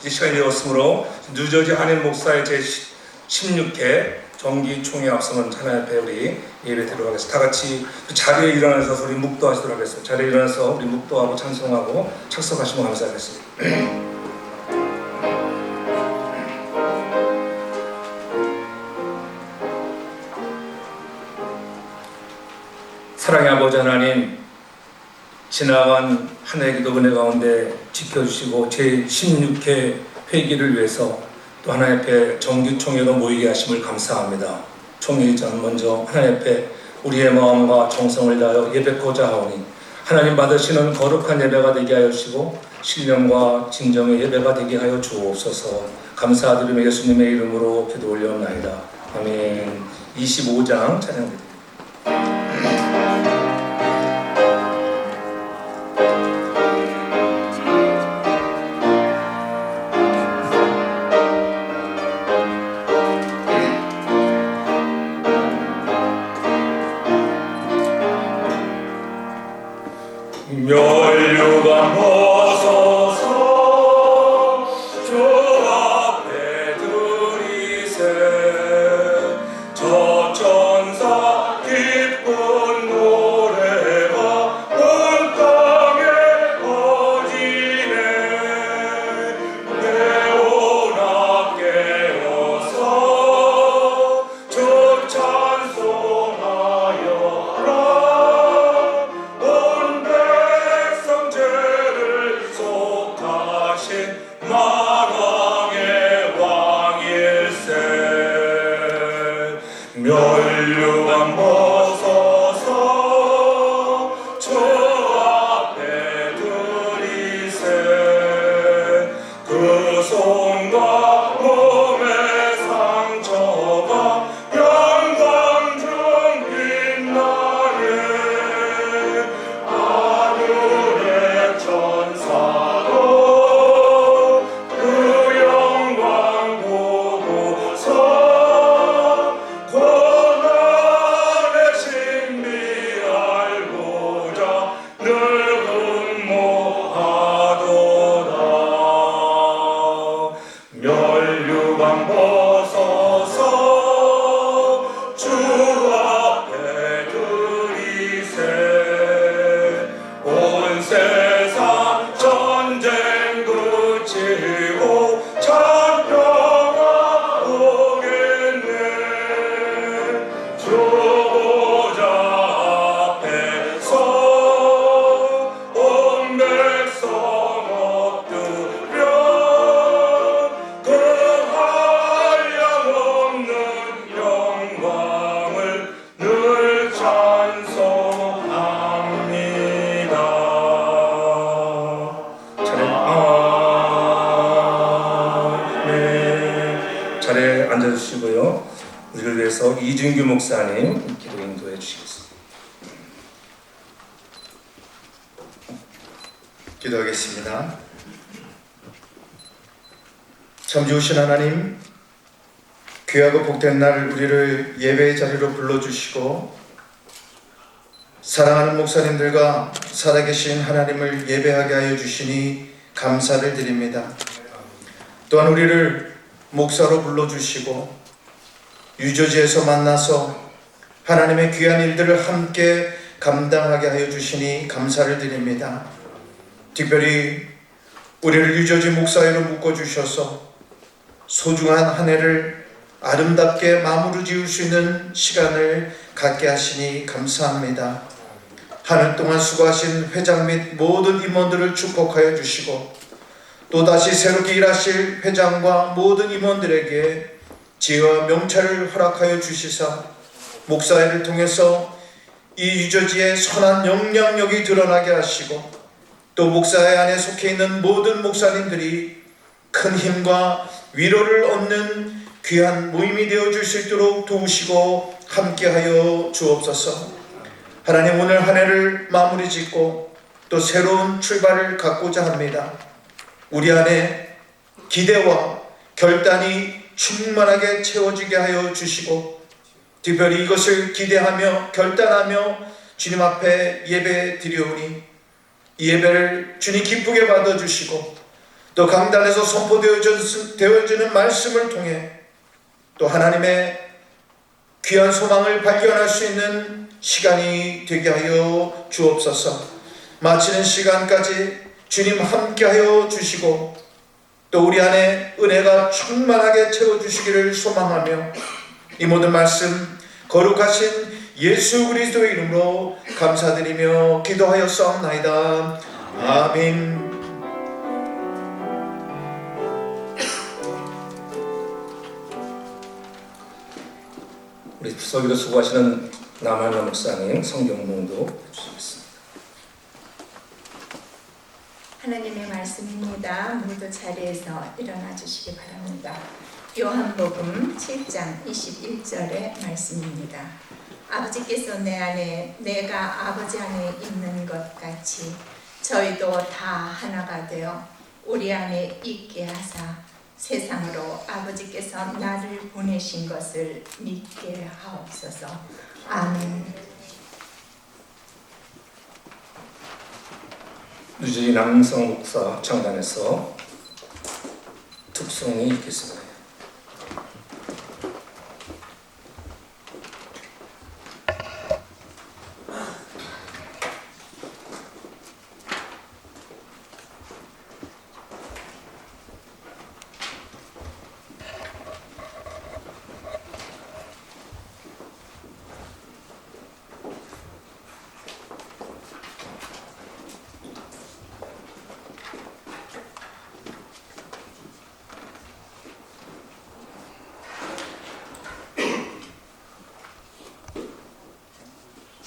이제 시간이 되었으므로 뉴저지 한인 목사의 제 16회 정기 총회 앞서는 하나님 앞에 우리 예배 드리도록 하겠습니다. 다 같이 그 자리에 일어나서 우리 묵도하시도록 하겠습니다. 자리에 일어나서 우리 묵도하고 찬송하고 착석하시면 감사하겠습니다. 사랑의 아버지 하나님, 지나간 한 해 기도 은혜 가운데 지켜주시고 제 16회 회기를 위해서 또 하나님 앞에 정기총회로 모이게 하심을 감사합니다. 총회 전 먼저 하나님 앞에 우리의 마음과 정성을 다하여 예배코자 하오니 하나님 받으시는 거룩한 예배가 되게 하여 주시고 신령과 진정의 예배가 되게 하여 주옵소서. 감사드리며 예수님의 이름으로 기도 올려옵나이다. 아멘. 25장 찬양드립니다. 멸류관 벗어서 주 앞에 들이세 저 천사 기쁜 노래가 온 땅에 퍼지네. 내오나 깨어서 주 찬송하여라. 만왕의 왕일세. 멸류관 벗어서 주 앞에 들이세 그 손과 몸의 상처가 영광 중 빛나네. 하늘의 천사도 멸류관 벗어서 주 앞에 들이세 온 세상 전쟁 그치고 찬평가 오겠네. 주 보좌 앞에서 온 백성 엎드려 늘 찬송합니다. 자리에 앉아주시고요. 우리를 위해서 이준규 목사님 기도 인도해 주시겠습니다. 기도하겠습니다. 참 좋으신 하나님, 귀하고 복된 날 우리를 예배의 자리로 불러주시고 사랑하는 목사님들과 살아계신 하나님을 예배하게 하여 주시니 감사를 드립니다. 또한 우리를 목사로 불러주시고 유저지에서 만나서 하나님의 귀한 일들을 함께 감당하게 하여 주시니 감사를 드립니다. 특별히 우리를 유저지 목사회로 묶어주셔서 소중한 한 해를 아름답게 마무리 지을 수 있는 시간을 갖게 하시니 감사합니다. 한 해 동안 수고하신 회장 및 모든 임원들을 축복하여 주시고 또다시 새롭게 일하실 회장과 모든 임원들에게 지혜와 명철을 허락하여 주시사 목사회를 통해서 이 유저지의 선한 영향력이 드러나게 하시고 또 목사회 안에 속해 있는 모든 목사님들이 큰 힘과 위로를 얻는 귀한 모임이 되어줄 수 있도록 도우시고 함께하여 주옵소서. 하나님, 오늘 한 해를 마무리 짓고 또 새로운 출발을 갖고자 합니다. 우리 안에 기대와 결단이 충만하게 채워지게 하여 주시고 특별히 이것을 기대하며 결단하며 주님 앞에 예배 드리오니 이 예배를 주님 기쁘게 받아주시고 또 강단에서 선포되어지는 말씀을 통해 또 하나님의 귀한 소망을 발견할 수 있는 시간이 되게 하여 주옵소서. 마치는 시간까지 주님 함께하여 주시고 또 우리 안에 은혜가 충만하게 채워주시기를 소망하며 이 모든 말씀 거룩하신 예수 그리스도의 이름으로 감사드리며 기도하였사옵나이다. 아멘. 우리 설교 수고하시는 남한나 목사님 성경 봉독 해주시겠습니다. 하나님의 말씀입니다. 모두 자리에서 일어나 주시기 바랍니다. 요한복음 7장 21절의 말씀입니다. 아버지께서 내 안에 내가 아버지 안에 있는 것 같이 저희도 다 하나가 되어 우리 안에 있게 하사 세상으로 아버지께서 나를 보내신 것을 믿게 하옵소서. 아멘. 유지 남성 목사 창단에서 특송이 있겠습니다.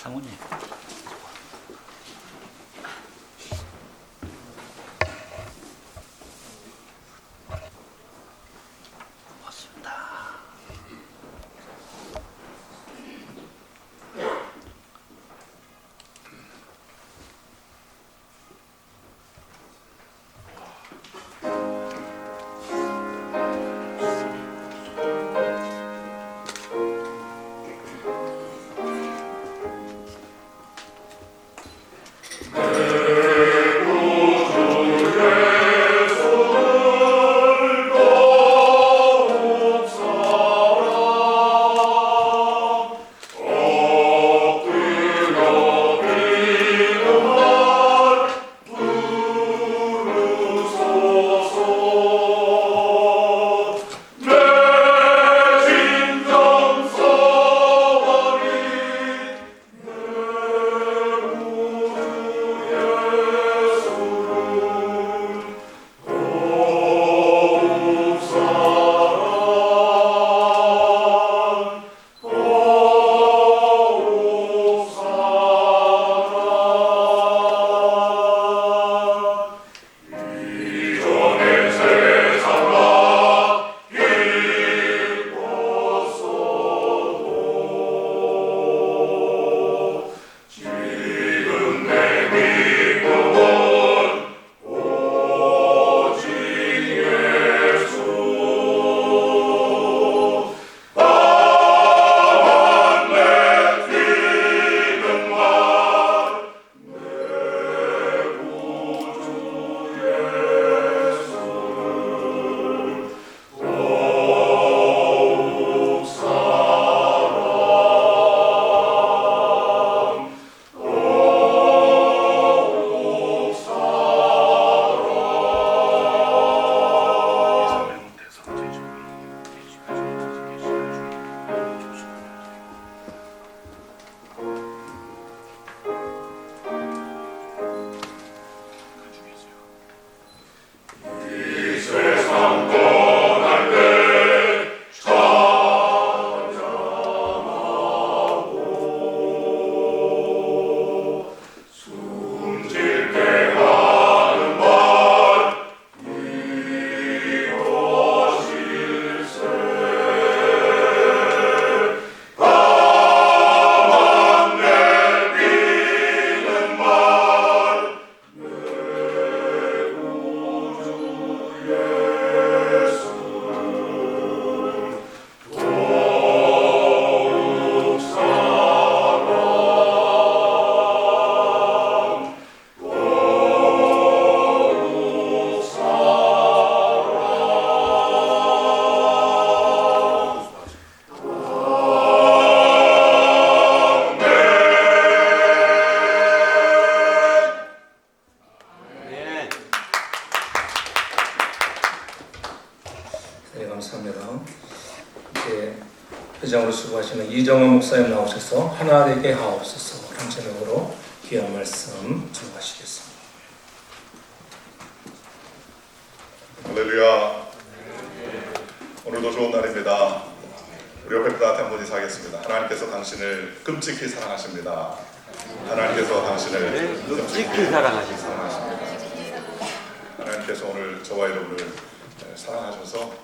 사모님. 고맙습니다. 네, 감사합니다. 이제 회장으로 수고하시는 이정원 목사님 나오셔서 하나 되게 하옵소서 라는 제목으로 귀한 말씀 전하시겠습니다. 할렐루야. 오늘도 좋은 날입니다. 우리 옆에 분한테 한번 인사하겠습니다. 하나님께서 당신을 끔찍히 사랑하십니다. 하나님께서 당신을 끔찍히 사랑하십니다. 하나님께서 오늘 저와 여러분을 사랑하셔서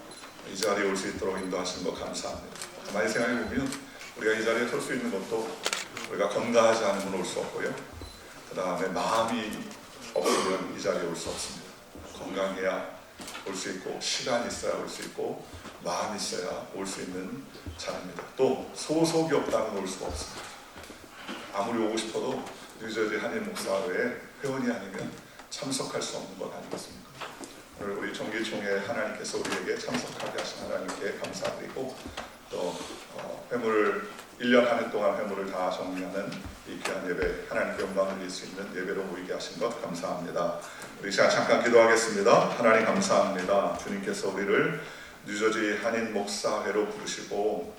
이 자리에 올 수 있도록 인도하신 것 감사합니다. 가만히 생각해 보면 우리가 이 자리에 설 수 있는 것도 우리가 건강하지 않으면 올 수 없고요. 그 다음에 마음이 없으면 이 자리에 올 수 없습니다. 건강해야 올 수 있고, 시간이 있어야 올 수 있고, 마음이 있어야 올 수 있는 자리입니다. 또 소속이 없다면 올 수가 없습니다. 아무리 오고 싶어도 뉴저지 한인 목사회에 회원이 아니면 참석할 수 없는 것 아니겠습니까? 오늘 우리 정기총회 하나님께서 우리에게 참석하게 하신 하나님께 감사드리고, 또 회물을 1년 한 해 동안 회물을 다 정리하는 이 귀한 예배, 하나님께 영광을 드릴 수 있는 예배로 모이게 하신 것 감사합니다. 우리 시간 잠깐 기도하겠습니다. 하나님 감사합니다. 주님께서 우리를 뉴저지 한인 목사회로 부르시고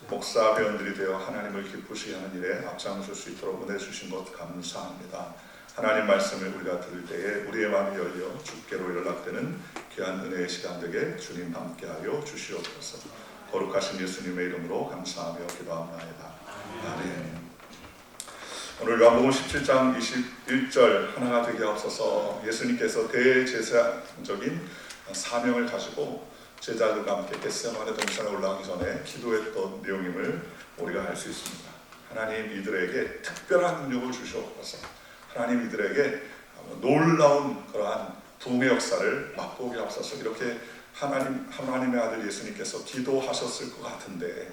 목사 회원들이 되어 하나님을 기쁘시게 하는 일에 앞장설 수 있도록 은혜 주신 것 감사합니다. 하나님 말씀을 우리가 들을 때에 우리의 마음이 열려 주께로 연락되는 귀한 은혜의 시간 되게 주님 함께하여 주시옵소서. 거룩하신 예수님의 이름으로 감사하며 기도합니다. 아멘. 오늘 요한복음 17장 21절 하나가 되게 하옵소서. 예수님께서 대제사장적인 사명을 가지고 제자들과 함께 겟세마네 동산에 올라가기 전에 기도했던 내용임을 우리가 알 수 있습니다. 하나님 이들에게 특별한 능력을 주시옵소서. 하나님 이들에게 놀라운 그러한 부흥의 역사를 맛보게 하옵소서. 이렇게 하나님의 아들 예수님께서 기도하셨을 것 같은데,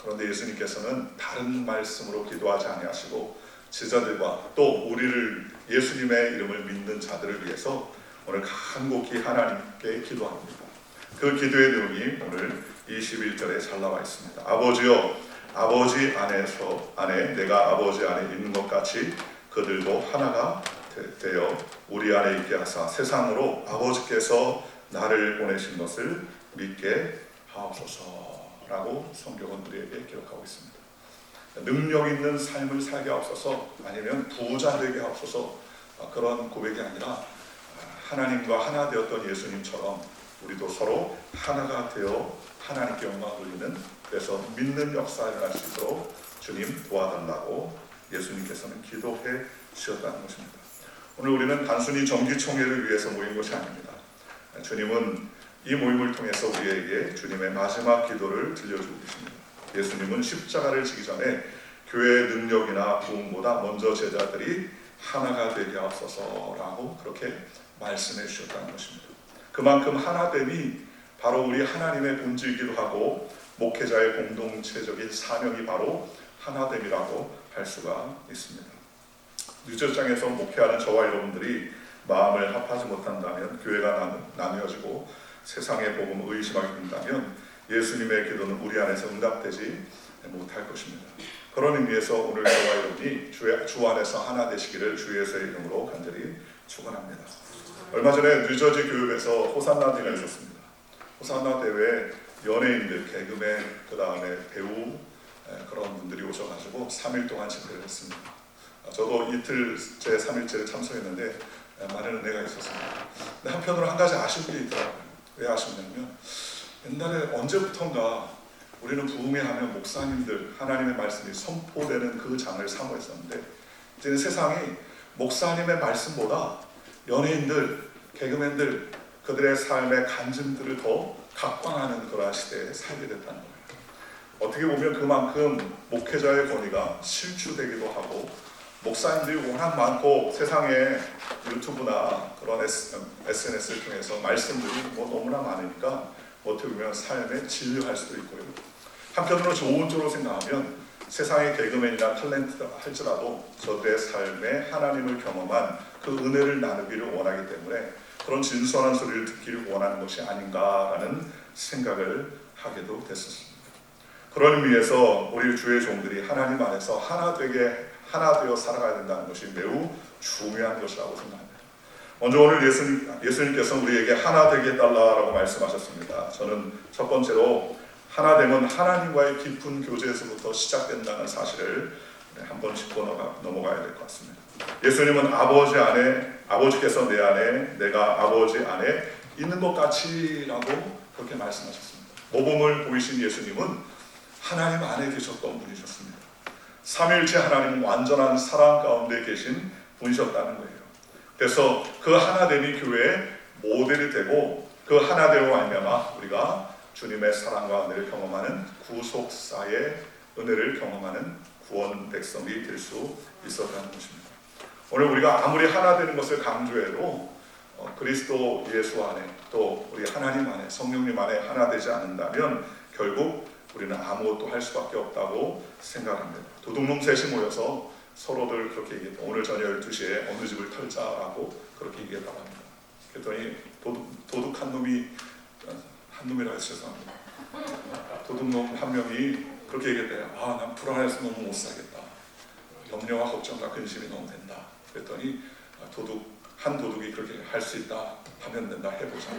그런데 예수님께서는 다른 말씀으로 기도하지 아니하시고 제자들과 또 우리를 예수님의 이름을 믿는 자들을 위해서 오늘 간곡히 하나님께 기도합니다. 그 기도의 내용이 오늘 21절에 잘 나와 있습니다. 아버지여, 아버지 안에 내가 아버지 안에 있는 것 같이 그들도 하나가 되어 우리 안에 있게 하사 세상으로 아버지께서 나를 보내신 것을 믿게 하옵소서라고 성경은 우리에게 기록하고 있습니다. 능력 있는 삶을 살게 하옵소서, 아니면 부자 되게 하옵소서, 그런 고백이 아니라 하나님과 하나 되었던 예수님처럼 우리도 서로 하나가 되어 하나님께 영광 돌리는, 그래서 믿는 역사를 할 수 있도록 주님 도와달라고 예수님께서는 기도해 주셨다는 것입니다. 오늘 우리는 단순히 정기총회를 위해서 모인 것이 아닙니다. 주님은 이 모임을 통해서 우리에게 주님의 마지막 기도를 들려주고 계십니다. 예수님은 십자가를 지기 전에 교회의 능력이나 부흥보다 먼저 제자들이 하나가 되게 하옵소서라고 그렇게 말씀해 주셨다는 것입니다. 그만큼 하나됨이 바로 우리 하나님의 본질이기도 하고 목회자의 공동체적인 사명이 바로 하나됨이라고 할 수가 있습니다. 뉴저지장에서 목회하는 저와 여러분들이 마음을 합하지 못한다면, 교회가 나누어지고 세상의 복음을 의심하게 된다면 예수님의 기도는 우리 안에서 응답되지 못할 것입니다. 그런 의미에서 오늘 저와 여러분이 주 안에서 하나 되시기를 주 예수의 이름으로 간절히 축원합니다. 얼마 전에 뉴저지 교육에서 호산나 대회가 있었습니다. 호산나 대회에 연예인들, 개그맨, 그 다음에 배우, 그런 분들이 오셔가지고 3일 동안 집회를 했습니다. 저도 이틀 제 3일째를 참석했는데 많은 은혜가 있었습니다. 근데 한편으로 한 가지 아쉬운 게 있더라고요. 왜 아쉽냐면 옛날에 언제부턴가 우리는 부흥회 하면 목사님들, 하나님의 말씀이 선포되는 그 장을 사모했었는데, 이제는 세상이 목사님의 말씀보다 연예인들, 개그맨들, 그들의 삶의 간증들을 더 각광하는 그러한 시대에 살게 됐다는 거예요. 어떻게 보면 그만큼 목회자의 권위가 실추되기도 하고, 목사님들이 워낙 많고 세상에 유튜브나 그런 SNS를 통해서 말씀들이 너무나 많으니까 어떻게 보면 삶에 진료할 수도 있고요. 한편으로 좋은 쪽으로 생각하면 세상의 개그맨이나 탤런트다 할지라도 저들의 삶에 하나님을 경험한 그 은혜를 나누기를 원하기 때문에 그런 진솔한 소리를 듣기를 원하는 것이 아닌가라는 생각을 하게도 됐었습니다. 그런 의미에서 우리 주의 종들이 하나님 안에서 하나 되어 살아가야 된다는 것이 매우 중요한 것이라고 생각합니다. 먼저 오늘 예수님께서 우리에게 하나 되게 해달라고 말씀하셨습니다. 저는 첫 번째로 하나됨은 하나님과의 깊은 교제에서부터 시작된다는 사실을 한번 짚고 넘어가야 될 것 같습니다. 예수님은 아버지 안에, 아버지께서 내 안에, 내가 아버지 안에 있는 것 같이라고 그렇게 말씀하셨습니다. 모범을 보이신 예수님은 하나님 안에 계셨던 분이셨습니다. 삼위일체 하나님은 완전한 사랑 가운데 계신 분이셨다는 거예요. 그래서 그 하나됨이 교회의 모델이 되고 그 하나됨으로 말미암아 우리가 주님의 사랑과 은혜를 경험하는 구속사의 은혜를 경험하는 구원 백성이 될 수 있었다는 것입니다. 오늘 우리가 아무리 하나 되는 것을 강조해도 그리스도 예수 안에 또 우리 하나님 안에 성령님 안에 하나 되지 않는다면 결국 우리는 아무것도 할 수밖에 없다고 생각합니다. 도둑놈 셋이 모여서 서로들 그렇게 얘기했다. 오늘 저녁 12시에 어느 집을 털자라고 그렇게 얘기했다고 합니다. 그랬더니 도둑 한 놈이라 해서 죄송합니다. 도둑놈 한 명이 그렇게 얘기했대요. 난 불안해서 너무 못 살겠다. 염려와 걱정과 근심이 너무 된다. 그랬더니 한 도둑이 그렇게 할 수 있다 하면 된다 해보자.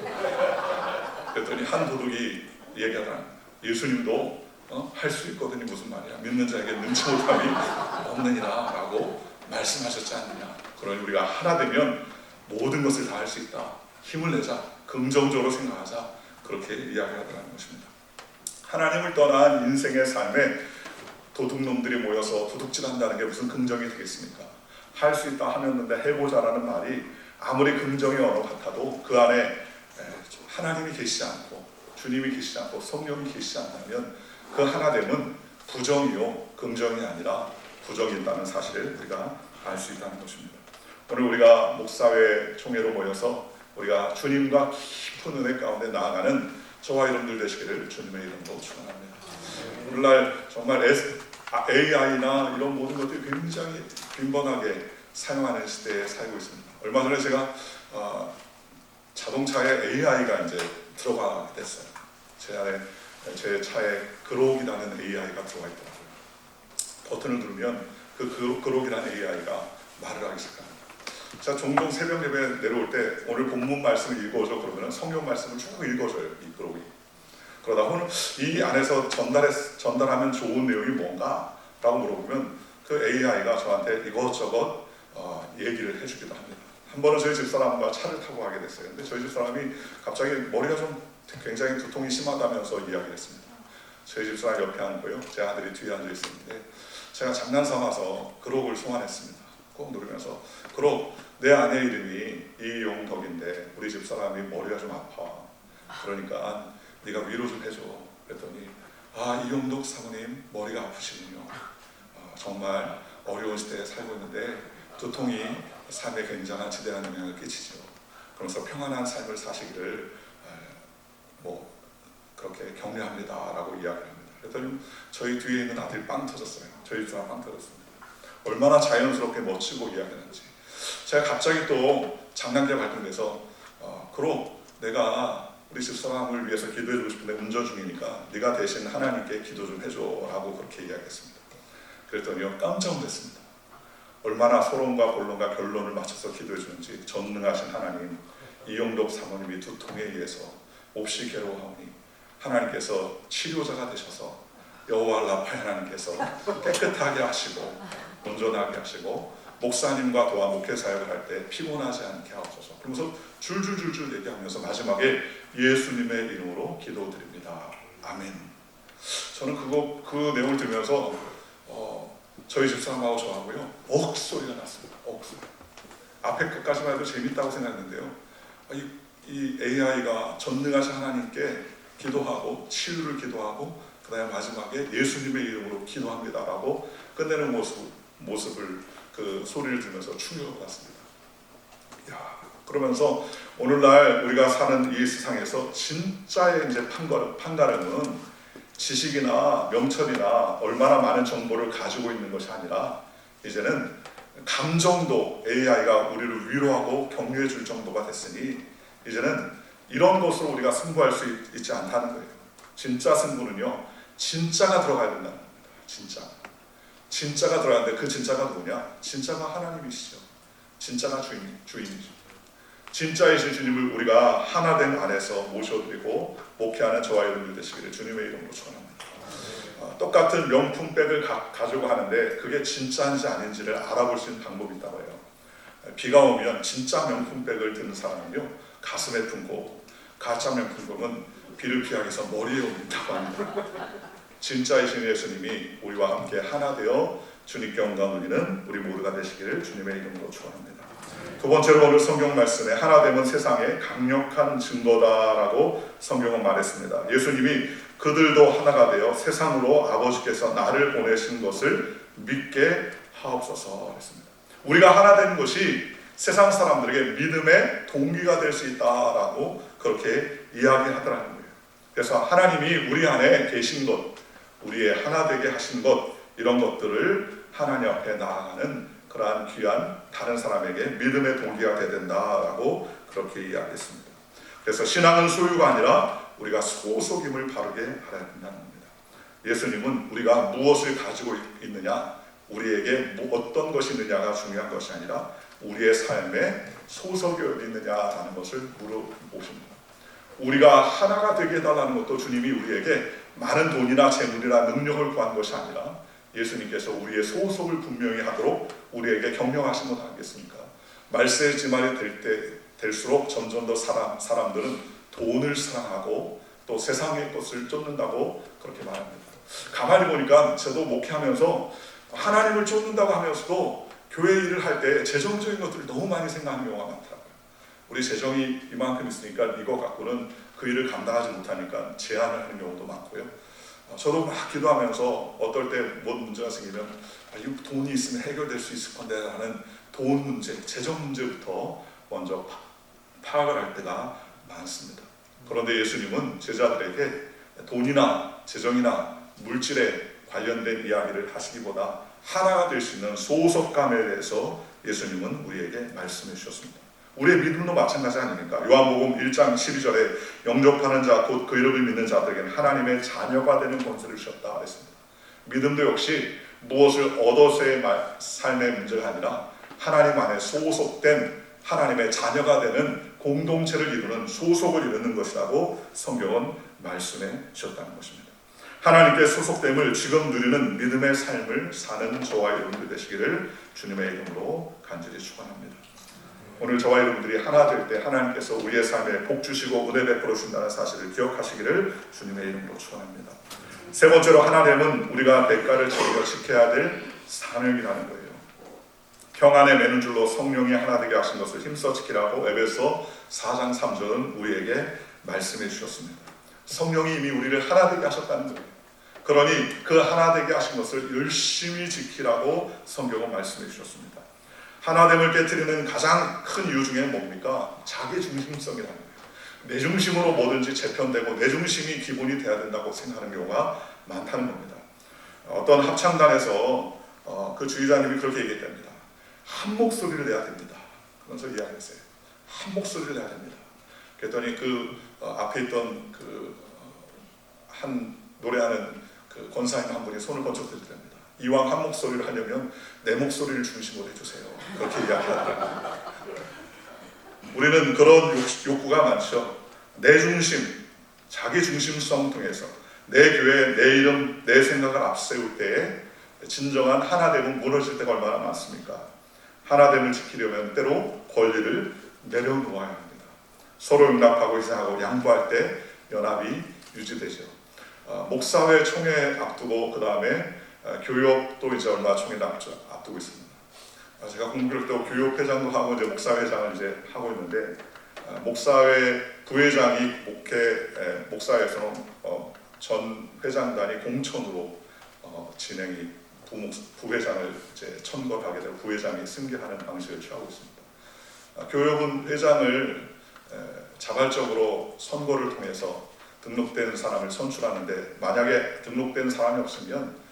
그랬더니 한 도둑이 얘기하더라. 예수님도 할 수 있거든요. 무슨 말이야. 믿는 자에게 능치 못함이 없느니라 라고 말씀하셨지 않느냐. 그러니 우리가 하나 되면 모든 것을 다 할 수 있다. 힘을 내자. 긍정적으로 생각하자. 그렇게 이야기하더라는 것입니다. 하나님을 떠난 인생의 삶에 도둑놈들이 모여서 도둑질한다는 게 무슨 긍정이 되겠습니까? 할 수 있다 하면 해보자라는 말이 아무리 긍정의 언어 같아도 그 안에 하나님이 계시지 않고 주님이 계시지 않고 성령이 계시지 않다면 그 하나됨은 부정이요 긍정이 아니라 부정이 있다는 사실을 우리가 알 수 있다는 것입니다. 오늘 우리가 목사회 총회로 모여서 우리가 주님과 깊은 은혜 가운데 나아가는 저와 여러분들 되시기를 주님의 이름으로 축원합니다. 오늘날 정말 AI나 이런 모든 것들이 굉장히 빈번하게 사용하는 시대에 살고 있습니다. 얼마 전에 제가 자동차에 AI가 이제 들어가 됐어요. 제 차에 그록이라는 AI가 들어가 있더라고요. 버튼을 누르면 그 그록이라는 AI가 말을 하기 시작합니다. 제가 종종 새벽 예배 내려올 때 오늘 본문 말씀을 읽어줘 그러면 성경 말씀을 쭉 읽어줘요. 이 그록이. 그러다 오늘 이 안에서 전달하면 좋은 내용이 뭔가? 라고 물어보면 그 AI가 저한테 이것저것 얘기를 해주기도 합니다. 한 번은 저희 집사람과 차를 타고 가게 됐어요. 근데 저희 집사람이 갑자기 머리가 좀 굉장히 두통이 심하다면서 이야기를 했습니다. 저희 집사람 옆에 앉고요. 제 아들이 뒤에 앉아 있었는데 제가 장난 삼아서 그록을 소환했습니다. 꼭 누르면서 그록 내 아내 이름이 이용덕인데 우리 집사람이 머리가 좀 아파. 그러니까 네가 위로 좀 해줘. 그랬더니 이용덕 사모님 머리가 아프시군요. 정말 어려운 시대에 살고 있는데 두통이 삶에 굉장한 지대한 영향을 끼치죠. 그러면서 평안한 삶을 사시기를 그렇게 격려합니다라고 이야기합니다. 그랬더니 저희 뒤에 있는 아들이 빵 터졌어요. 저희 집사람 빵 터졌습니다. 얼마나 자연스럽게 멋지고 이야기하는지. 제가 갑자기 또 장난기가 발동돼서 그럼 내가 우리 집사람을 위해서 기도해주고 싶은데 운전 중이니까 네가 대신 하나님께 기도 좀 해줘라고 그렇게 이야기했습니다. 그랬더니요 깜짝 놀랐습니다. 얼마나 소론과 본론과 결론을 맞춰서 기도해주는지. 전능하신 하나님, 이용덕 사모님이 두통에 의해서 몹시 괴로워하오니 하나님께서 치료자가 되셔서 여호와 라파 하나님께서 깨끗하게 하시고 온전하게 하시고 목사님과 도와 목회 사역을 할 때 피곤하지 않게 하옵소서. 그러면서 줄줄줄줄 얘기하면서 마지막에 예수님의 이름으로 기도드립니다. 아멘. 저는 그 내용을 들으면서 저희 집사람하고 저하고요 억소리가 났습니다. 억소리. 앞에 끝까지만 해도 재밌다고 생각했는데요. 이 AI가 전능하신 하나님께 기도하고 치유를 기도하고 그 다음에 마지막에 예수님의 이름으로 기도합니다라고 끝내는 모습을 그 소리를 들으면서 충격을 받았습니다. 그러면서 오늘날 우리가 사는 이 세상에서 진짜의 이제 판가름은 지식이나 명철이나 얼마나 많은 정보를 가지고 있는 것이 아니라 이제는 감정도 AI가 우리를 위로하고 격려해 줄 정도가 됐으니 이제는 이런 것으로 우리가 승부할 수 있지 않다는 거예요. 진짜 승부는요 진짜가 들어가야 된다는 겁니다. 진짜가 들어가는데 그 진짜가 누구냐? 진짜가 하나님이시죠. 진짜가 주인이죠. 진짜이신 주님을 우리가 하나됨 안에서 모셔드리고 목회하는 저와 여러분들 되시기를 주님의 이름으로 축원합니다. 똑같은 명품백을 가지고 하는데 그게 진짜인지 아닌지를 알아볼 수 있는 방법이 있다고 해요. 비가 오면 진짜 명품백을 드는 사람은요 가슴에 품고, 가짜 명품백은 비를 피하기 위해서 머리에 올린다고 합니다. 진짜이신 예수님이 우리와 함께 하나 되어 주님께 영광 돌리는 우리 모두가 되시기를 주님의 이름으로 축원합니다. 두 번째로 오늘 성경 말씀에 하나됨은 세상의 강력한 증거다라고 성경은 말했습니다. 예수님이 그들도 하나가 되어 세상으로 아버지께서 나를 보내신 것을 믿게 하옵소서 했습니다. 우리가 하나 되는 것이 세상 사람들에게 믿음의 동기가 될 수 있다라고 그렇게 이야기하더라는 거예요. 그래서 하나님이 우리 안에 계신 것, 우리의 하나 되게 하신 것, 이런 것들을 하나님 앞에 나아가는 그러한 귀한 다른 사람에게 믿음의 동기가 되야 된다라고 그렇게 이야기했습니다. 그래서 신앙은 소유가 아니라 우리가 소속임을 바르게 알아야 된다는 겁니다. 예수님은 우리가 무엇을 가지고 있느냐, 우리에게 어떤 것이 있느냐가 중요한 것이 아니라 우리의 삶에 소속이 어디 있느냐라는 것을 물어보십니다. 우리가 하나가 되게 해달라는 것도 주님이 우리에게 많은 돈이나 재물이나 능력을 구한 것이 아니라 예수님께서 우리의 소속을 분명히 하도록 우리에게 경영하신 것 아니겠습니까? 말세의 지말이 될수록 점점 더 사람들은 돈을 사랑하고 또 세상의 것을 쫓는다고 그렇게 말합니다. 가만히 보니까 저도 목회하면서 하나님을 쫓는다고 하면서도 교회 일을 할 때 재정적인 것들을 너무 많이 생각하는 경우가 많더라고요. 우리 재정이 이만큼 있으니까 이거 갖고는 그 일을 감당하지 못하니까 제한을 하는 경우도 많고요. 저도 막 기도하면서 어떨 때 뭔 문제가 생기면 이 돈이 있으면 해결될 수 있을 건데 라는 돈 문제, 재정 문제부터 먼저 파악을 할 때가 많습니다. 그런데 예수님은 제자들에게 돈이나 재정이나 물질에 관련된 이야기를 하시기보다 하나가 될 수 있는 소속감에 대해서 예수님은 우리에게 말씀해 주셨습니다. 우리의 믿음도 마찬가지 아닙니까? 요한복음 1장 12절에 영접하는 자 곧 그 이름을 믿는 자들에게는 하나님의 자녀가 되는 권세를 주셨다 했습니다. 믿음도 역시 무엇을 얻어서의 삶의 문제가 아니라 하나님 안에 소속된 하나님의 자녀가 되는 공동체를 이루는 소속을 이루는 것이라고 성경은 말씀해 주셨다는 것입니다. 하나님께 소속됨을 지금 누리는 믿음의 삶을 사는 저와 여러분들 되시기를 주님의 이름으로 간절히 축원합니다. 오늘 저와 여러분들이 하나 될 때 하나님께서 우리의 삶에 복 주시고 은혜 베풀어 주신다는 사실을 기억하시기를 주님의 이름으로 축원합니다. 세 번째로 하나됨은 우리가 대가를 치르며 지켜야 될 사명이라는 거예요. 평안에 매는 줄로 성령이 하나 되게 하신 것을 힘써 지키라고 에베소 4장 3절은 우리에게 말씀해 주셨습니다. 성령이 이미 우리를 하나 되게 하셨다는 거예요. 그러니 그 하나 되게 하신 것을 열심히 지키라고 성경은 말씀해 주셨습니다. 하나됨을 깨트리는 가장 큰 이유 중에 뭡니까? 자기 중심성이라는 거예요. 내 중심으로 뭐든지 재편되고 내 중심이 기본이 돼야 된다고 생각하는 경우가 많다는 겁니다. 어떤 합창단에서 그 주의자님이 그렇게 얘기했답니다. 한 목소리를 내야 됩니다. 그러면서 이야기했어요. 한 목소리를 내야 됩니다. 그랬더니 그 앞에 있던 한 노래하는 그 권사님 한 분이 손을 번쩍 들더랍니다. 이왕 한 목소리를 하려면 내 목소리를 중심으로 해주세요. 그렇게 이야기하더라고요. 우리는 그런 욕구가 많죠. 내 중심, 자기 중심성 통해서 내 교회, 내 이름, 내 생각을 앞세울 때에 진정한 하나됨은 무너질 때가 얼마나 많습니까? 하나됨을 지키려면 때로 권리를 내려놓아야 합니다. 서로 용납하고 희생하고 양보할 때 연합이 유지되죠. 목사회 총회 앞두고 그 다음에 교육도 이제 얼마 총회 앞두고 있습니다. 제가 공교롭 때 교육회장도 하고 이제 목사회장을 이제 하고 있는데 목사회 부회장이 목사회에서는 전 회장단이 공천으로 진행이 부회장을 이제 천거하게 되고 부회장이 승계하는 방식을 취하고 있습니다. 교육은 회장을 자발적으로 선거를 통해서 등록된 사람을 선출하는데 만약에 등록된 사람이 없으면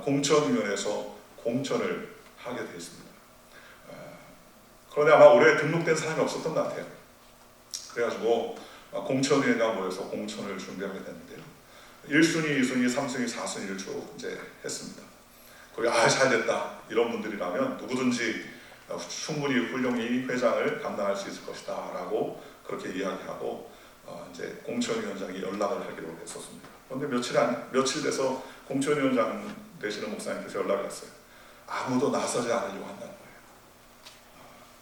공천위원회에서 공천을 하게 되어 있습니다. 그런데 아마 올해 등록된 사람이 없었던 것 같아요. 그래가지고 공천위원회가 모여서 공천을 준비하게 됐는데요. 1순위, 2순위, 3순위, 4순위를 쭉 이제 했습니다. 거기 잘됐다 이런 분들이라면 누구든지 충분히 훌륭히 회장을 감당할 수 있을 것이다 라고 그렇게 이야기하고 이제 공천위원장이 연락을 하기로 했었습니다. 그런데 며칠 돼서 공천위원장 되시는 목사님께서 연락이 왔어요. 아무도 나서지 않으려고 한다는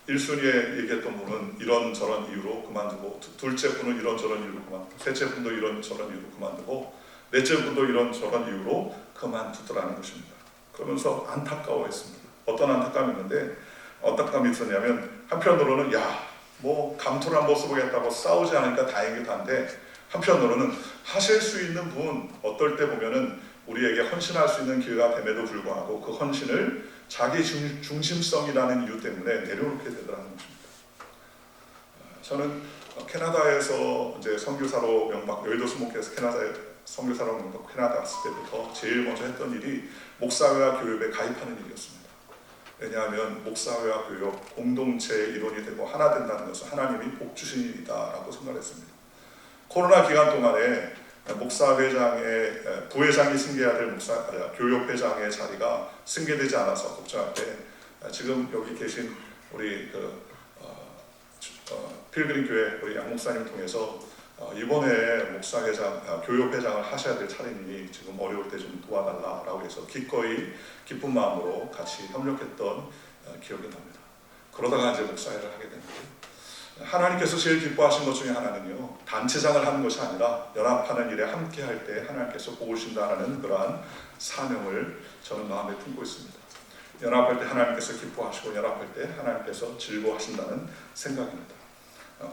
거예요. 1순위에 얘기했던 분은 이런저런 이유로 그만두고, 둘째 분은 이런저런 이유로 그만두고, 셋째 분도 이런저런 이유로 그만두고, 넷째 분도 이런저런 이유로 그만두더라는 것입니다. 그러면서 안타까워했습니다. 어떤 안타까움이 있었냐면, 한편으로는 뭐 감투를 한번 써보겠다고 싸우지 않으니까 다행이기도 한데, 한편으로는 하실 수 있는 분, 어떨 때 보면은 우리에게 헌신할 수 있는 기회가 됨에도 불구하고 그 헌신을 자기 중심성이라는 이유 때문에 내려놓게 되더라는 것입니다. 저는 캐나다에서 이제 선교사로 여의도 수목회에서 캐나다에 선교사로 명박 캐나다 갔을 때부터 제일 먼저 했던 일이 목사회와 교육에 가입하는 일이었습니다. 왜냐하면 목사회와 교육 공동체의 일원이 되고 하나 된다는 것은 하나님이 복 주신 일이다라고 생각했습니다. 코로나 기간 동안에 목사회장의 부회장이 승계해야 될 교육회장의 자리가 승계되지 않아서 걱정할 때 지금 여기 계신 우리 필그림 교회 우리 양 목사님 통해서 이번에 목사회장, 교육회장을 하셔야 될 차례니 지금 어려울 때 좀 도와달라라고 해서 기꺼이 기쁜 마음으로 같이 협력했던 기억이 납니다. 그러다가 이제 목사회를 하게 됐는데 하나님께서 제일 기뻐하신 것 중에 하나는요, 단체장을 하는 것이 아니라 연합하는 일에 함께 할 때 하나님께서 보시다라는 그러한 사명을 저는 마음에 품고 있습니다. 연합할 때 하나님께서 기뻐하시고 연합할 때 하나님께서 즐거워하신다는 생각입니다.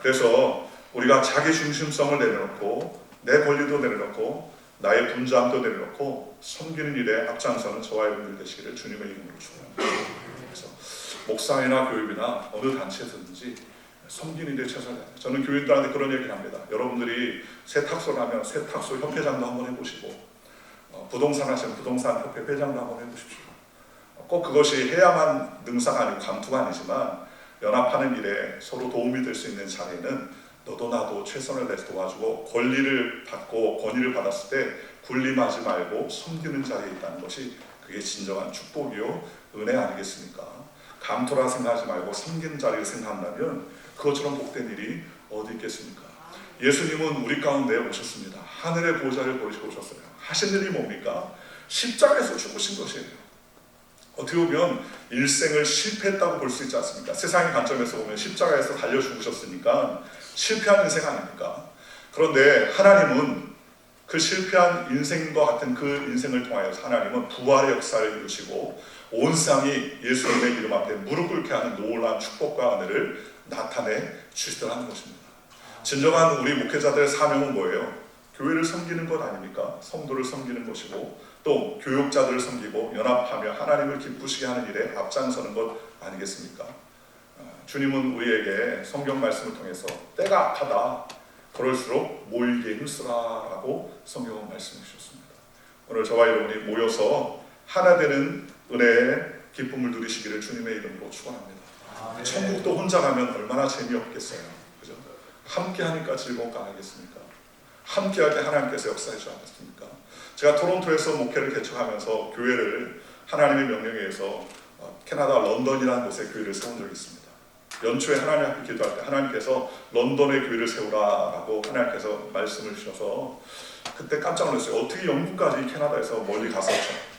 그래서 우리가 자기 중심성을 내려놓고 내 권리도 내려놓고 나의 분주함도 내려놓고 섬기는 일에 앞장서는 저와 여러분들 되시기를 주님의 이름으로 축원합니다. 그래서 목사회나 교육이나 어느 단체에서든지 섬기는 일에 최선을 다해요. 저는 교인들한테 그런 얘기를 합니다. 여러분들이 세탁소를 하면 세탁소 협회장도 한번 해보시고 부동산 하시면 부동산 협회 회장도 한번 해보십시오. 꼭 그것이 해야만 능사가 아니고 감투가 아니지만 연합하는 일에 서로 도움이 될 수 있는 자리는 너도 나도 최선을 다해서 도와주고 권리를 받고 권위를 받았을 때 군림하지 말고 섬기는 자리에 있다는 것이 그게 진정한 축복이요 은혜 아니겠습니까? 감투라 생각하지 말고 섬기는 자리를 생각한다면 그것처럼 복된 일이 어디 있겠습니까? 예수님은 우리 가운데 오셨습니다. 하늘의 보좌를 버리시고 오셨어요. 하신 일이 뭡니까? 십자가에서 죽으신 것이에요. 어떻게 보면 일생을 실패했다고 볼 수 있지 않습니까? 세상의 관점에서 보면 십자가에서 달려 죽으셨으니까 실패한 인생 아닙니까? 그런데 하나님은 그 실패한 인생과 같은 그 인생을 통하여 하나님은 부활의 역사를 이루시고 온 세상이 예수님의 이름 앞에 무릎 꿇게 하는 놀라운 축복과 은혜를 나타내 주시더라는 것입니다. 진정한 우리 목회자들의 사명은 뭐예요? 교회를 섬기는 것 아닙니까? 성도를 섬기는 것이고 또 교육자들을 섬기고 연합하며 하나님을 기쁘시게 하는 일에 앞장서는 것 아니겠습니까? 주님은 우리에게 성경 말씀을 통해서 때가 악하다 그럴수록 모이게 힘쓰라라고 성경은 말씀해 주셨습니다. 오늘 저와 여러분이 모여서 하나 되는 은혜의 기쁨을 누리시기를 주님의 이름으로 축원합니다. 천국도 혼자 가면 얼마나 재미없겠어요. 그죠? 함께 하니까 즐거운 거 아니겠습니까? 함께 할 때 하나님께서 역사해 주지 않겠습니까? 제가 토론토에서 목회를 개척하면서 교회를 하나님의 명령에 의해서 캐나다 런던이라는 곳에 교회를 세운 적이 있습니다. 연초에 하나님 앞에 기도할 때 하나님께서 런던에 교회를 세우라라고 하나님께서 말씀을 주셔서 그때 깜짝 놀랐어요. 어떻게 영국까지 캐나다에서 멀리 가서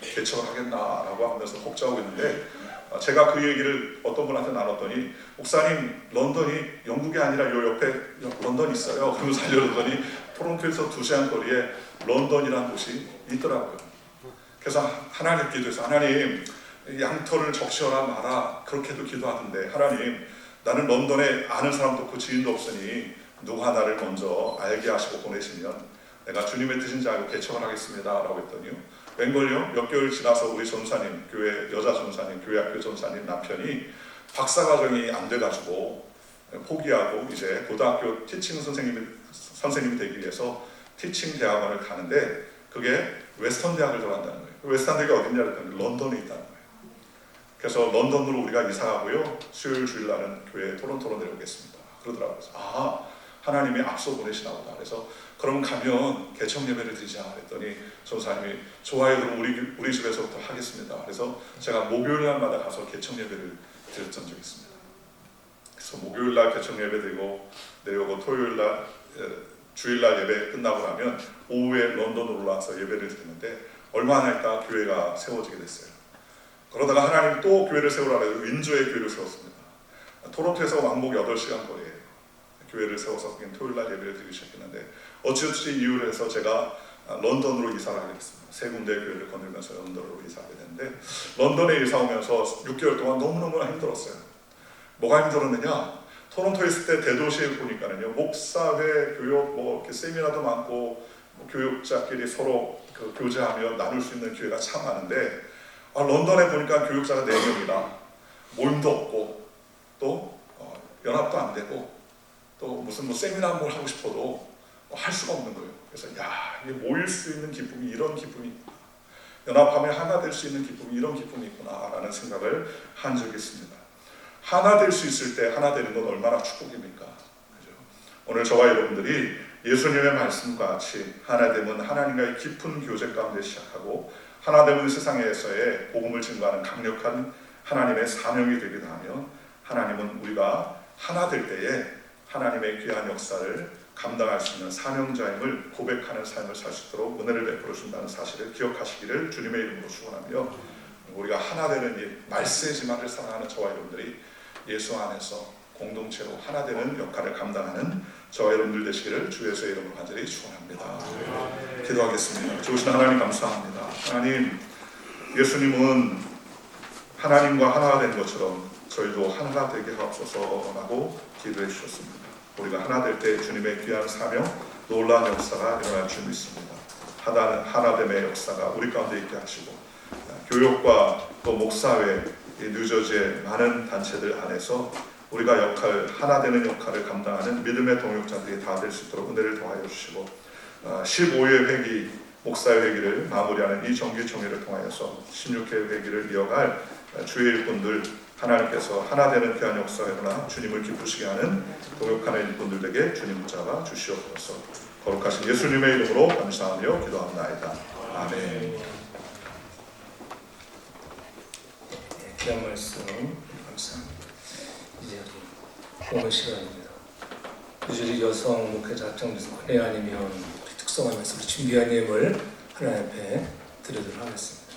개척을 하겠나라고 하면서 걱정하고 있는데 제가 그 얘기를 어떤 분한테 나눴더니 목사님 런던이 영국이 아니라 요 옆에 런던이 있어요. 그러면서 알려줬더니 토론토에서 2시간 거리에 런던이라는 곳이 있더라고요. 그래서 하나님 기도해서 하나님 양털을 적셔라 마라 그렇게도 기도하던데 하나님 나는 런던에 아는 사람도 없고 지인도 없으니 누구 하나를 먼저 알게 하시고 보내시면 내가 주님의 뜻인지 알고 개척을 하겠습니다 라고 했더니요 웬걸요? 몇 개월 지나서 우리 전사님, 교회 여자 전사님, 교회학교 전사님 남편이 박사과정이 안 돼가지고 포기하고 이제 고등학교 티칭 선생님이 되기 위해서 티칭 대학원을 가는데 그게 웨스턴 대학을 들어간다는 거예요. 웨스턴 대학이 어딨냐 그랬더니 런던에 있다는 거예요. 그래서 런던으로 우리가 이사 가고요. 수요일 주일날은 교회 토론토로 내려오겠습니다. 그러더라고요. 아 하나님이 앞서 보내시나 보다. 그래서 그럼 가면 개척 예배를 드리자 했더니 전사님이 좋아요 그럼 우리 집에서부터 하겠습니다. 그래서 제가 목요일 날마다 가서 개척 예배를 드렸던 적이 있습니다. 그래서 목요일날 개척 예배 드리고 내려오고 토요일날 주일날 예배 끝나고 나면 오후에 런던으로 올라와서 예배를 드리는데 얼마 안 있다 교회가 세워지게 됐어요. 그러다가 하나님이 또 교회를 세우라 해서 윈저에 교회를 세웠습니다. 토론토에서 왕복 8시간 거리예요. 교회를 세워서 토요일날 예배를 드리기 시작했는데 어찌어찌 이유를 해서 제가 런던으로 이사를 하게 됐습니다. 세 군데의 교회를 거닐면서 런던으로 이사하게 됐는데 런던에 이사 오면서 6개월 동안 너무너무 힘들었어요. 뭐가 힘들었느냐? 토론토에 있을 때 대도시에 보니까는요, 목사회, 교육, 이렇게 세미나도 많고 교육자끼리 서로 교제하며 나눌 수 있는 기회가 참 많은데 런던에 보니까 교육자가 4명이라 모임도 없고 또 연합도 안 되고 또 무슨 세미나 뭘 하고 싶어도 할 수가 없는 거예요. 그래서 이게 모일 수 있는 기쁨이 이런 기쁨이 있구나. 연합하면 하나 될 수 있는 기쁨이 이런 기쁨이 있구나 라는 생각을 한 적이 있습니다. 하나 될 수 있을 때 하나 되는 건 얼마나 축복입니까? 그죠? 오늘 저와 여러분들이 예수님의 말씀과 같이 하나됨은 하나님과의 깊은 교제 가운데 시작하고 하나됨은 세상에서의 복음을 증거하는 강력한 하나님의 사명이 되기도 하며 하나님은 우리가 하나 될 때에 하나님의 귀한 역사를 감당할 수 있는 사명자임을 고백하는 삶을 살 수 있도록 은혜를 베풀어 준다는 사실을 기억하시기를 주님의 이름으로 축원하며 우리가 하나 되는 이 말세지만을 사랑하는 저와 여러분들이 예수 안에서 공동체로 하나 되는 역할을 감당하는 저와 여러분들 되시기를 주 예수의 이름으로 간절히 축원합니다. 기도하겠습니다. 좋으신 하나님 감사합니다. 하나님, 예수님은 하나님과 하나가 된 것처럼 저희도 하나가 되게 하옵소서라고 기도해 주셨습니다. 우리가 하나 될 때 주님의 귀한 사명, 놀라운 역사가 일어날 줄 믿습니다. 하나됨의 역사가 우리 가운데 있게 하시고 교육과 또 목사회, 뉴저지의 많은 단체들 안에서 우리가 하나 되는 역할을 감당하는 믿음의 동역자들이 다 될 수 있도록 은혜를 더하여 주시고 15회 회기 목사회 회기를 마무리하는 이 정기총회를 통하여서 16회 회기를 이어갈 주의 일꾼들 하나님께서 하나 되는 귀한 역사가 일어나 주님을 기쁘시게 하는 동역하는 일꾼들에게 주님 붙잡아 주시옵소서. 거룩하신 예수님의 이름으로 감사하며 기도합나이다. 아멘. 귀한 말씀 감사합니다. 이제 오늘 시간입니다. 유주리 여성 목회자 합정에서 은혜 아니면 특성한 말씀을 준비한 예물 하나님 앞에 드리도록 하겠습니다.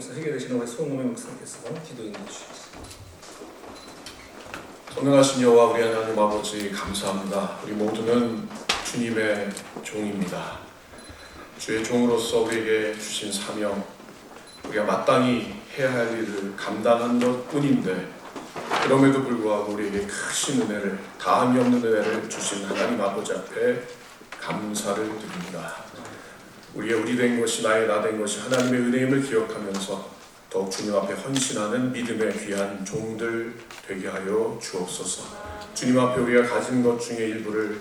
목사, 회개 되시는 우리 송우명 목사님께서 기도 인도해 주시겠습니다. 선명하신 여호와 우리 하나님 아버지 감사합니다. 우리 모두는 주님의 종입니다. 주의 종으로서 우리에게 주신 사명, 우리가 마땅히 해야 할 일을 감당한 것뿐인데 그럼에도 불구하고 우리에게 크신 은혜를, 다함이 없는 은혜를 주신 하나님 아버지 앞에 감사를 드립니다. 우리의 우리 된 것이, 나의 나 된 것이 하나님의 은혜임을 기억하면서 더욱 주님 앞에 헌신하는 믿음의 귀한 종들 되게 하여 주옵소서. 주님 앞에 우리가 가진 것 중에 일부를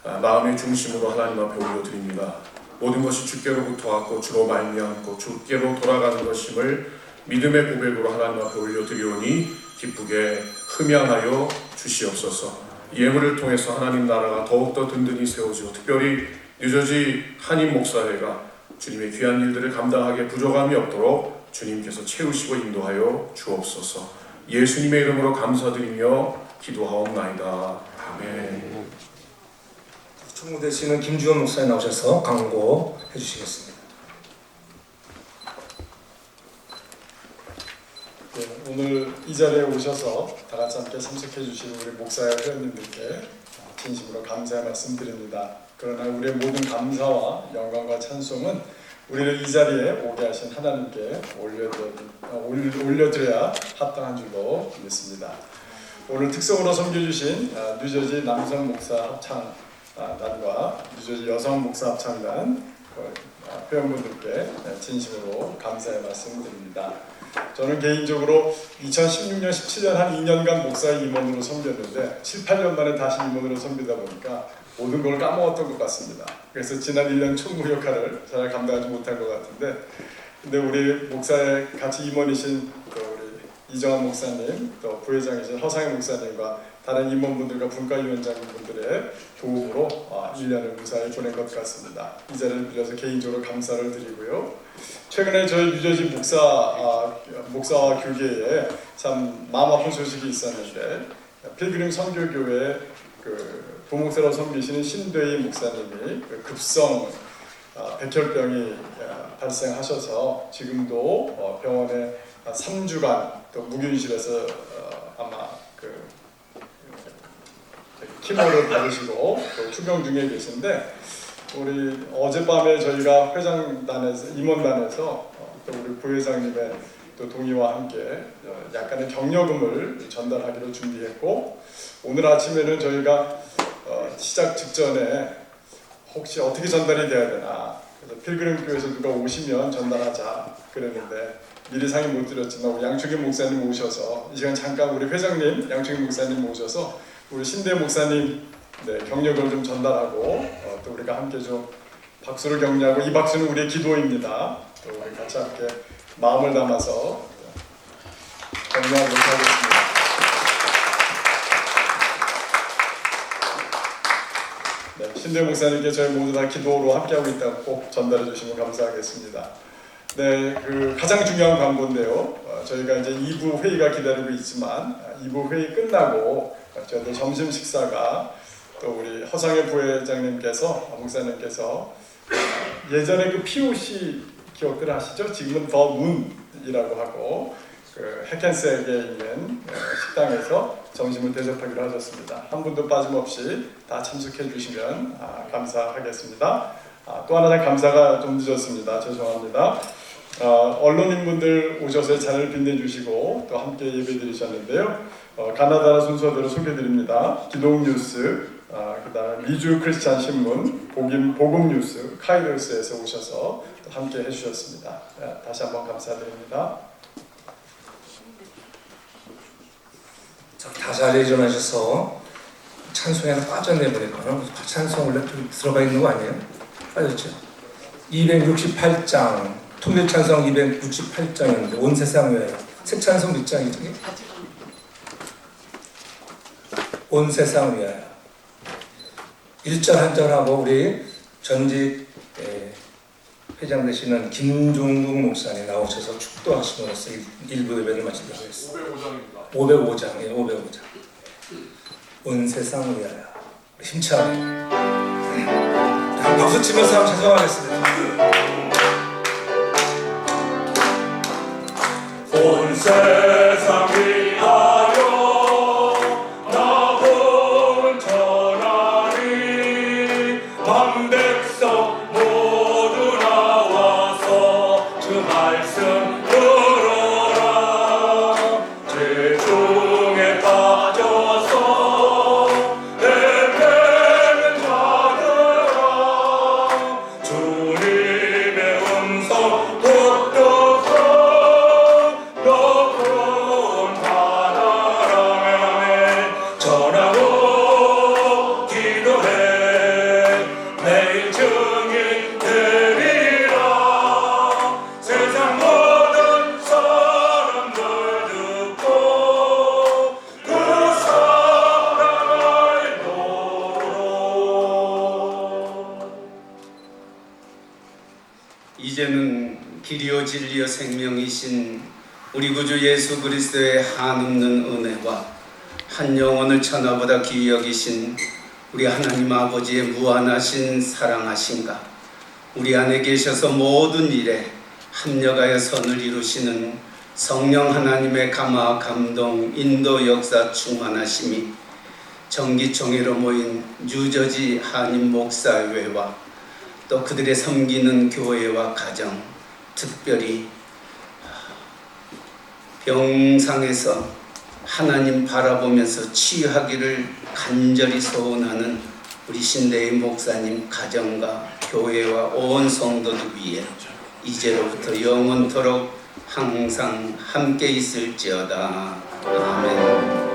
마음의 중심으로 하나님 앞에 올려드립니다. 모든 것이 주께로부터 왔고 주로 말미암고 주께로 돌아가는 것임을 믿음의 고백으로 하나님 앞에 올려드리오니 기쁘게 흠양하여 주시옵소서. 예물을 통해서 하나님 나라가 더욱더 든든히 세워지고 특별히 뉴저지 한인 목사회가 주님의 귀한 일들을 감당하기에 부족함이 없도록 주님께서 채우시고 인도하여 주옵소서. 예수님의 이름으로 감사드리며 기도하옵나이다. 아멘. 총무되시는 김주원 목사님 나오셔서 강고해 주시겠습니다. 네, 오늘 이 자리에 오셔서 다 같이 함께 참석해 주신 우리 목사의 회원님들께 진심으로 감사의 말씀 드립니다. 그러나 우리의 모든 감사와 영광과 찬송은 우리를 이 자리에 오게 하신 하나님께 올려드려야 합당한 줄로 믿습니다. 오늘 특성으로 섬겨주신 뉴저지 남성 목사 합창단과 뉴저지 여성 목사 합창단 회원분들께 진심으로 감사의 말씀 드립니다. 저는 개인적으로 2016년, 17년 한 2년간 목사 임원으로 섬겼는데 7, 8년 만에 다시 임원으로 섬기다 보니까 모든 걸 까먹었던 것 같습니다. 그래서 지난 1년 총무 역할을 잘 감당하지 못한 것 같은데, 근데 우리 목사에 같이 임원이신 우리 이정환 목사님, 또 부회장이신 허상희 목사님과 다른 임원분들과 분과위원장님분들의 도움으로 1년을 무사히 보낸 것 같습니다. 이 자리를 빌려서 개인적으로 감사를 드리고요. 최근에 저희 뉴저지 목사와 교계에 참 마음 아픈 소식이 있었는데, 필그림 선교교회 부목사로 섬기시는 신대희 목사님이 급성 백혈병이 발생하셔서 지금도 병원에 3주간 또 무균실에서 아마 키모를 받으시고 또 투병 중에 계신데, 우리 어젯밤에 저희가 회장단에서 임원단에서 또 우리 부회장님의 또 동의와 함께 약간의 격려금을 전달하기로 준비했고, 오늘 아침에는 저희가 시작 직전에 혹시 어떻게 전달이 돼야 되나, 그래서 필그림 교회에서 누가 오시면 전달하자 그랬는데 미리 상의 못 드렸지만 우리 양충기 목사님 오셔서 이 시간 잠깐 우리 회장님 양충기 목사님 오셔서 우리 신대 목사님 격려를 좀 전달하고 또 우리가 함께 좀 박수를 격려하고, 이 박수는 우리의 기도입니다. 또 우리 같이 함께 마음을 담아서 격려하도록 하겠습니다. 네, 신대 목사님께 저희 모두 다 기도로 함께하고 있다고 꼭 전달해 주시면 감사하겠습니다. 네, 가장 중요한 광고인데요. 저희가 이제 2부 회의가 기다리고 있지만 2부 회의 끝나고 저희들 점심 식사가 또 우리 허상의 부회장님께서 목사님께서 예전에 POC 기억들 아시죠? 지금은 더 문이라고 하고 해켄스에 있는 식당에서 점심을 대접하기로 하셨습니다. 한 분도 빠짐없이 다 참석해 주시면 감사하겠습니다. 또 하나 감사가 좀 늦었습니다. 죄송합니다. 언론인분들 오셔서 자리를 빛내주시고 또 함께 예배드리셨는데요. 가나다 순서대로 소개드립니다. 기독뉴스, 그다음에 미주 크리스찬 신문, 복음뉴스, 카이로스에서 오셔서 또 함께 해주셨습니다. 다시 한번 감사드립니다. 다 자리에 일어나셔서 찬송에는 빠졌네 보니까는 찬송 원래 좀 들어가 있는 거 아니에요? 빠졌죠? 268장 통일 찬송 268장인데 온 세상 위하여 새 찬송 몇 장이죠? 온 세상 위하여 1절 한 절하고 우리 전직 회장 되시는 김종국 목사님 나오셔서 축도하심으로써 1부 예배를 마치도록 하겠습니다. 505장, 예, 505장. 온 세상 위하여 힘차게 박수 치면서 한번 찬송하겠습니다. 온 세상 위하여 나보는 전하니 만백성 모두 나와서 주 말씀 들어라. 죄 중에 빠져서 헤매는 자들아 주님의 음성 듣고서 높은 하나님의 전하고 기도해 매일 증인 되리라. 세상 모든 사람들 듣고 그 사랑을 노로. 이제는 길이요 진리요 생명이신 우리 구주 예수 그리스도의 한없는 은혜와 한 영혼을 천하보다 귀히 여기신 우리 하나님 아버지의 무한하신 사랑하신가, 우리 안에 계셔서 모든 일에 합력하여 선을 이루시는 성령 하나님의 감화 감동 인도 역사 충만하심이 정기총회로 모인 뉴저지 한인 목사회와 또 그들의 섬기는 교회와 가정, 특별히 병상에서 하나님 바라보면서 치유하기를 간절히 소원하는 우리 신대의 목사님 가정과 교회와 온 성도들 위해 이제로부터 영원토록 항상 함께 있을지어다. 아멘.